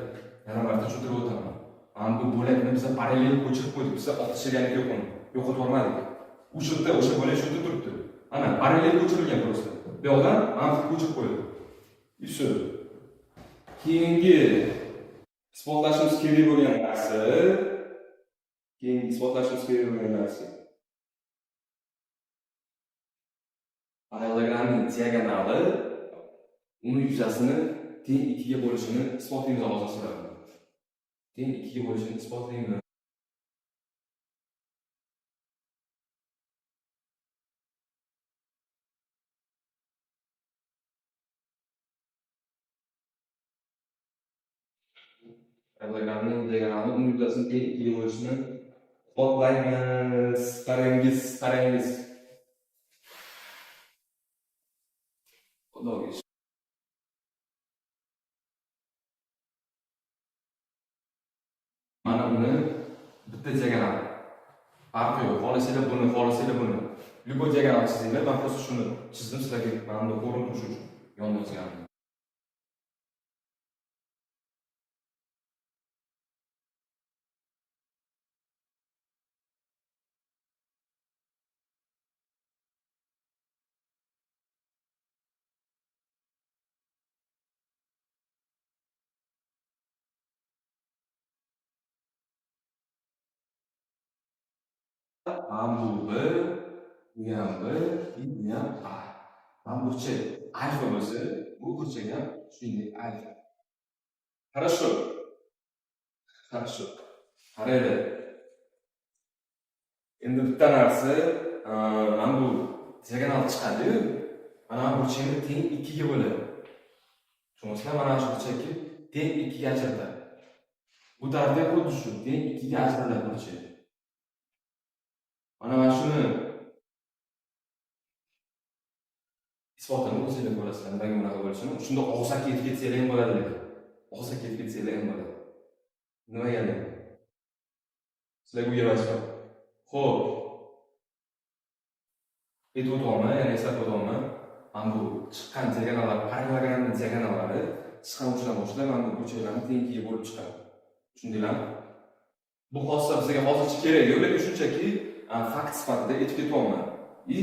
A: Yana marta tushuntirib o'taman. Mana bu bo'lakni biz parallel ko'chirib qo'ydik. Biz ortishgani yo'q uni. Yo'qotib olmadik. O'sha bo'lak shunda turibdi. Mana parallel ko'chirilgan просто. Bu yoqdan mana bu ko'chirib qo'yildi. И всё. Keyingi isbotlashimiz kerak bo'lgan narsa parallelogramning diagonali uni yuzasini teng 2 ga bo'lishini isbotlaymiz hozir sizlarga. Teng 2 ga bo'lishini isbotlaymiz. Parallelogramning diagonali uni yuzasini teng 2 ga bo'lishini isbotlaymiz. Qarangiz. Xudoga mana uni bitta diagonal. Farqi yo'q. Xohlasanglar buni. Любой diagonal chizinglar. Men просто shuni chizdim sizlarga. Mana bunda ko'rinib turishi uchun yondizgan. Mana bu b, bu ham b, bu ham a. Mana bu burchak alfa bo'lsa, bu burchak ham shunday alfa. Хорошо. Qaranglar. Endi bitta narsa, mana bu diagonal chiqadi-yu. Mana bu burchakni teng 2 ga bo'ladi. Tushunasizlar? Mana shu burchakni teng 2 ga ajratadi. Bu tarafda xuddi shu teng 2 ga ajratiladi burchak. Mana shuni isbotini o'zingizlar ko'rasizlar. Nimaga bunaqa bo'lishini? Shunda og'zak ketib ketsanglar ham bo'ladi lekin. Og'zak ketib ketsanglar ham bo'ladi. Nimaga endi? Sizlarga o'ylayapsizlar. Xo'p. Aytib o'taman, yana eslatib o'taman. Mana bu chiqqan diagonallar, parallelogramning diagonallari chiqqan uchidan boshlab mana bu burchaklarni teng 2 ga bo'lib chiqadi. Tushundinglarmi? Bu xossa bizga hozircha kerak yo'q, lekin shunchaki fakt sifatida aytib ketyapman. И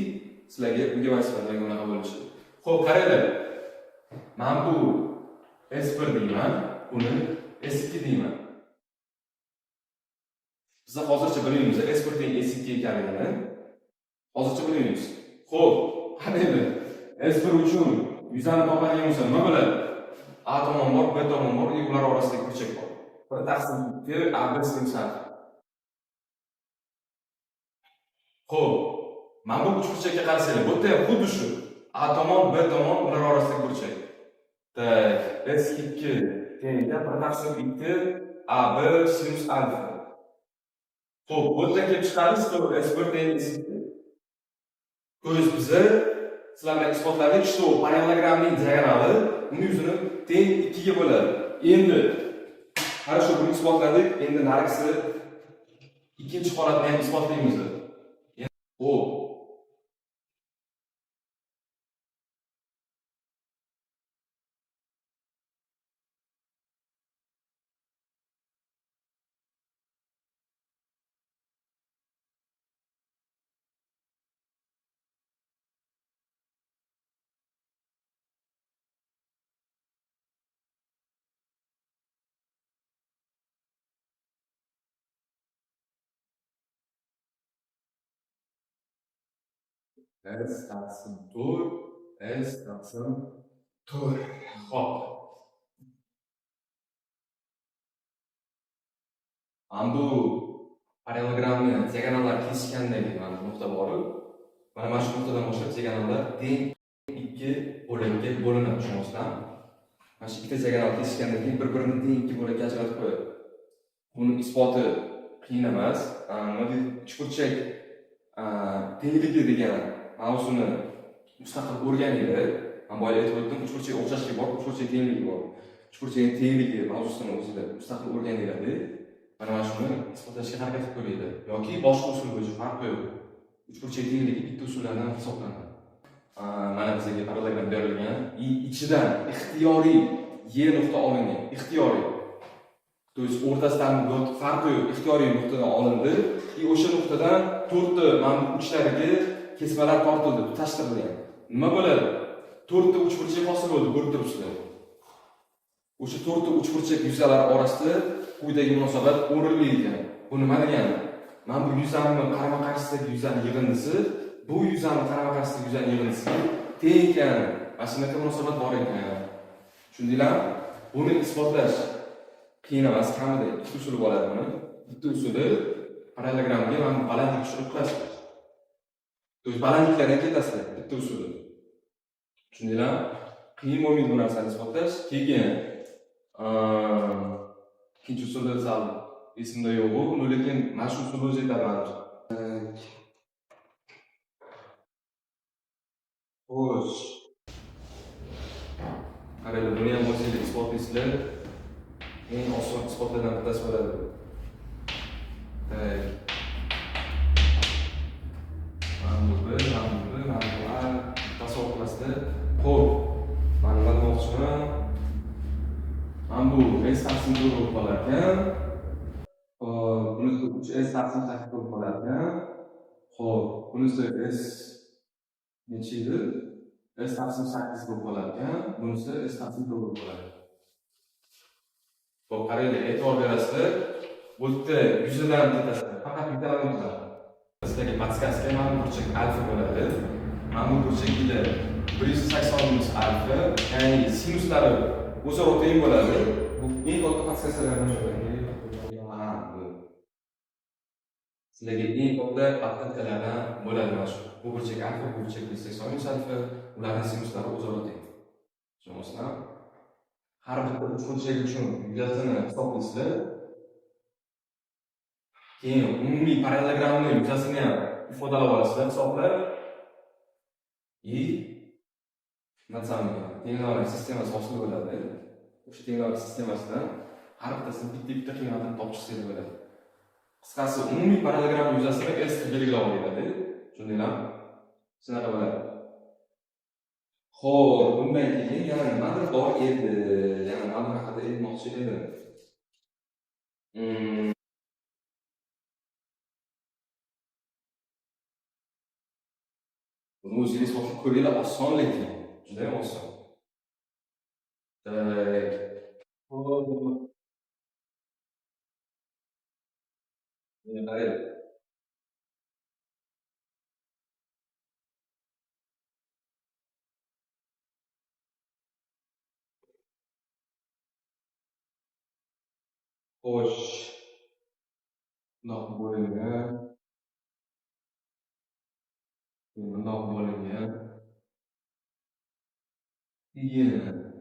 A: sizlarga o'rgatib sifatida bunaqa bo'lishi. Xo'p, qaranglar. Men bu S1 deyman, buni S2 deyman. Biz hozircha bilmaymiz S1 teng S2 ekanligini. Hozircha bilmaymiz. Xo'p, qaranglar. S1 uchun yuzani topadigan bo'lsa nima bo'ladi? A tomon bor, B tomon bor, ular orasida burchak bor. Bir taqsim A1 sinus alfa. Xo'p, mana bu uch burchakka qarasanglar, bu yerda ham xuddi shu. A tomon, B tomon ular orasidagi burchak. S2 tengda 1/2 A1 sinus alfa. Xo'p, bu yerda kelib chiqamiz, S1 teng S2. Ko'rish bizni sizlarga isbotladik, shu parallelogramning diagonali uni yuzini teng 2 ga bo'ladi. Endi qarashu buni isbotladik. Endi narigisi ikkinchi holatni ham isbotlaymiz. Xo'p. S taqsim 4, S taqsim 4. Xo'p. Mana bu parallelogramni diagonallar kesishgandagi mana bu nuqta bor. Mana shu nuqtadan boshlab diagonallar teng 2 bo'lakka bo'linadi, tushunasizlarmi? Mana shu ikkita diagonal kesishgandan keyin bir-birini teng 2 bo'lakka ajratib qo'yadi. Buni isboti qiyin emas. Nima deydi, uchburchak tengligi degan mavzuni mustaqil o'rganinglar. Men boya aytib o'tdim, uchburchak o'xshashligi bor, uchburchak tengligi bor. Uchburchakning tengligi mavzusini o'zida mustaqil o'rganinglar. Mana shuni isbotlashga harakat qilib ko'ringlar. Yoki boshqa usul bo'yicha farqi yo'q. Uchburchak tengligi bitta usullardan hisoblanadi. Mana bizga parallelogram berilgan, ichidan ixtiyoriy y nuqta olingan, ixtiyoriy. То есть o'rtasidan farqi yo'q, ixtiyoriy nuqtadan olindi. O'sha nuqtadan to'rtta mana uchlariga kesmalar tortildi, tutashtirilgan. Nima bo'ladi? To'rtta uchburchak hosil bo'ldi bir turishda. O'sha to'rtta uchburchak yuzalar orasida quyidagi munosabat o'rinli ekan. Bu nima degani? Mana bu yuzamni qarama-qarshisidagi yuzaning yig'indisi bu yuzani qarama-qarshisidagi yuzaning yig'indisiga teng ekan. Mana shunaqa munosabat bor ekan. Tushundinglarmi? Buni isbotlash qiyin emas, kamida ikki usul bo'ladi buni. Bitta usuli parallelogramga mana balandlik tushirib qilasiz. To есть balandliklarga ketasizlar bitta usuli. Tushundinglarmi? Qiyin bo'lmaydi bu narsani isbotlash. Keyin ikkinchi usulda sal esimda yo'q u, lekin mana shu usul o'zi yetarli. Xo'sh. Qaranglar, buni ham o'zingizlar isbotlaysizlar. Eng oson isbotlardan bittasi bo'ladi. Mana bu tasavvur qilasizlar. Xo'p, mana nima demoqchiman? Mana bu S taqsim 4 bo'lib qolar ekan. Bunisi 3S taqsim 8 bo'lib qolar ekan. Xo'p, bunisi S necha edi? S taqsim 8 bo'lib qolar ekan. Bunisi S taqsim 4 bo'lib qolar ekan. Xo'p, qaranglar, e'tibor berasizlar. Bu yerda yuzadan ketasizlar. Faqat bittalarni o'zlari. Sizlarga podskaska mana bu burchak alfa bo'ladi. Mana bu burchak ila 180 alfa, ya'ni sinuslari o'zaro teng bo'ladi. Bu eng katta podskaskalardan biri. Sizlarga eng katta podskaskalardan bo'ladi mana shu. Bu burchak alfa, bu burchak 180 alfa, ularning sinuslari o'zaro teng. Tushunasizlarmi? Har bitta uchburchak uchun yuzasini hisoblaysizlar. Keyin umumiy parallelogramning yuzasini ham ifodalab olasizlar, hisoblab. Tenglarning sistemasi hosil bo'ladi. O'sha tenglarning sistemasidan har bittasini bitta qiymatini topib chiqsangiz bo'ladi. Qisqasi umumiy parallelogram yuzasini S deb belgilab olinadi. Tushundinglarmi? Shunaqa bo'ladi. Xo'p, bundan keyin yana nimadir bor edi. Yana nima haqida aytmoqchi edim. Buni o'zingiz hozir ko'ringlar, oson lekin. Juda ham oson. Xo'sh. Bundoq bo'lingan. Bundoq bo'lingan. Keyin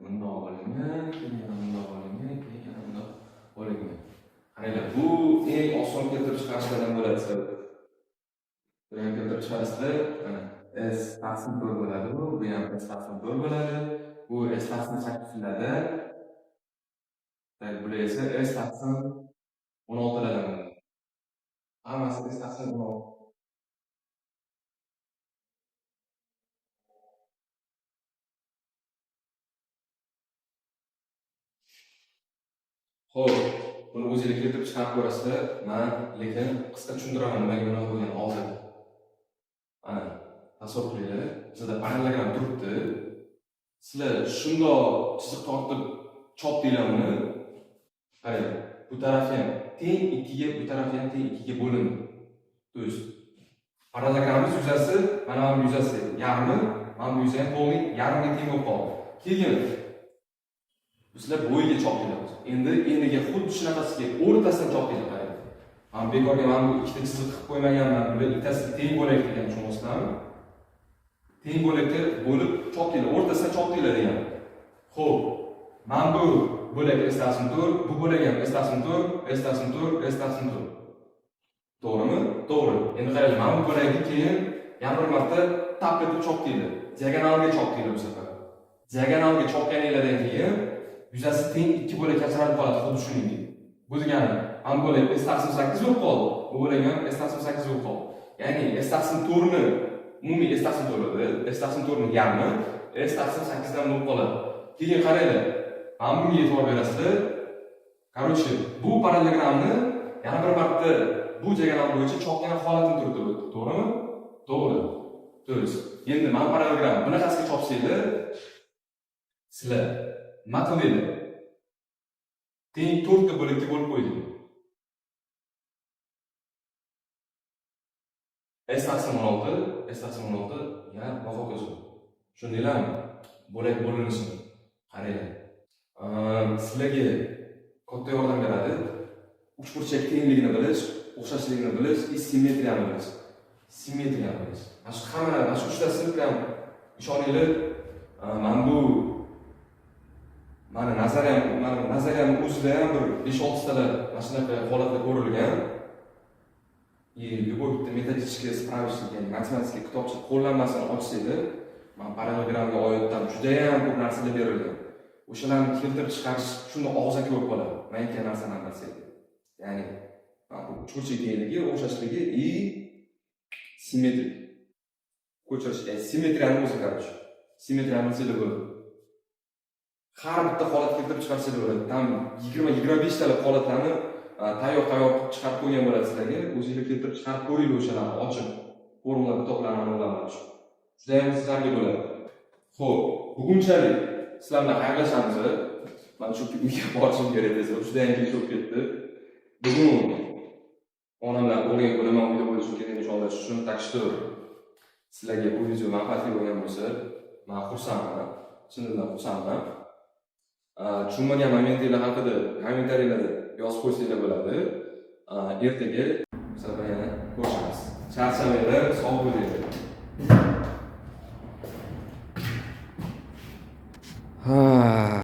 A: bundoq bo'lingan, keyin bundoq bo'lingan, keyin bundoq bo'lingan. Qaranglar, bu eng oson keltirib chiqarishlardan bo'ladi. Buni keltirib chiqarishlar, mana S taqsim 4 bo'ladi bu, bu ham S taqsim 4 bo'ladi. Bu S taqsim 8 bo'ladi. Bular esa S taqsim 16 lardan bo'ladi. Hammasi S taqsim 16. Xo'p, buni o'zingizlar keltirib chiqarib ko'rasizlar. Men lekin qisqa tushuntiraman nimaga buni qo'ygan hozir. Mana tasavvur qilinglar. Sizda parallelogram turibdi. Sizlar shundoq chiziq tortib chopdinglar uni. Qarang, bu taraf ham teng 2 ga, bu taraf ham teng 2 ga bo'lindi. To есть parallelogramning yuzasi mana bu yuzasi yarmi, mana bu yuzasi ham to'liq yarmiga teng bo'lib qoldi. Keyin sizlar bo'yiga chopdinglar. Endi eniga xuddi shunaqasiga o'rtasidan chopdinglar. Ham bekorga mana bu ikkita chiziq qilib qo'ymaganman. Bular ikkitasi teng bo'lak degan tushunasizlarmi? Teng bo'lakda bo'lib chopdinglar, o'rtasidan chopdinglar degan. Xo'p, mana bu bo'lak S taqsim 4, bu bo'lak ham S taqsim 4, S taqsim 4, S taqsim 4. To'g'rimi? To'g'ri. Endi qaranglar, mana bu bo'lakni keyin yana bir marta tap etib chopdinglar. Diagonalga chopdinglar bu safar. Diagonalga chopganinglardan keyin yuzasi teng ikki bo'lak ajralib qoladi, xuddi shuningdek. Bu degani, ham bo'lak s taqsim 8 bo'lib qoldi. Bu bo'lak ham s taqsim 8 bo'lib qoldi. Ya'ni s taqsim 4ni umumiy s taqsim 4 s taqsim 4ni yarmi s taqsim 8 dan bo'lib qoladi. Keyin qaranglar, mana bunga e'tibor berasizlar. Короче, bu parallelogramni yana bir marta bu diagonal bo'yicha chopgan holatini turibdi, to'g'rimi? To'g'ri. To'g'ri. Endi mana parallelogram bunaqasiga chopsanglar, sizlar nima qildinglar? Teng 4 ta bo'lakka bo'lib qo'ydinglar. S taqsim 16, S taqsim 16 ya va hokazo. Tushundinglarmi? Bo'lak bo'linishini qaranglar. Sizlarga katta yordam beradi. Uchburchak tengligini bilish, o'xshashligini bilish, simmetriyani bilish. Simmetriyani bilish. Mana shu hamma, mana shu uchtasi bilan ishoninglar, mana nazariyam o'zida ham bir 5-6 talar mana shunaqa holatlar ko'rilgan. Любой bitta metodический справочник, ya'ni matematik kitobcha qo'llanmasini ochsanglar, mana parallelogramga oiddan juda ham ko'p narsalar berilgan. O'shalarni keltirib chiqarish shunda og'zaki bo'lib qoladi. Men aytgan narsani bilsangiz. Ya'ni bu uchburchak tengligi, o'xshashligi и simmetrik. Ko'chirish, ya'ni simmetriyani o'zi qarang. Simmetriyani bilsanglar bo'ladi. Har bitta holat keltirib chiqarsanglar bo'ladi. Tam 20-25 ta holatlarni tayyor chiqarib qo'ygan bo'ladi sizlarga. O'zingizlar keltirib chiqarib ko'ringlar o'shalarni ochib. Formula kitoblarni aniqlab juda ham sizlarga bo'ladi. Xo'p, bugunchalik sizlar bilan xayrlashamiz. Men shu uyga borishim kerak desa, juda ham kech bo'lib ketdi. Bugun onamlar bo'lgan kuni men uyda bo'lishim kerak inshaalloh. Shuni так что sizlarga bu video manfaatli bo'lgan bo'lsa, men xursandman. Chindan xursandman. Tushunmagan momentlar haqida kommentariylarda yozib qo'ysanglar bo'ladi. Ertaga sizlar bilan yana ko'rishamiz. Charchamanglar, sog' bo'linglar.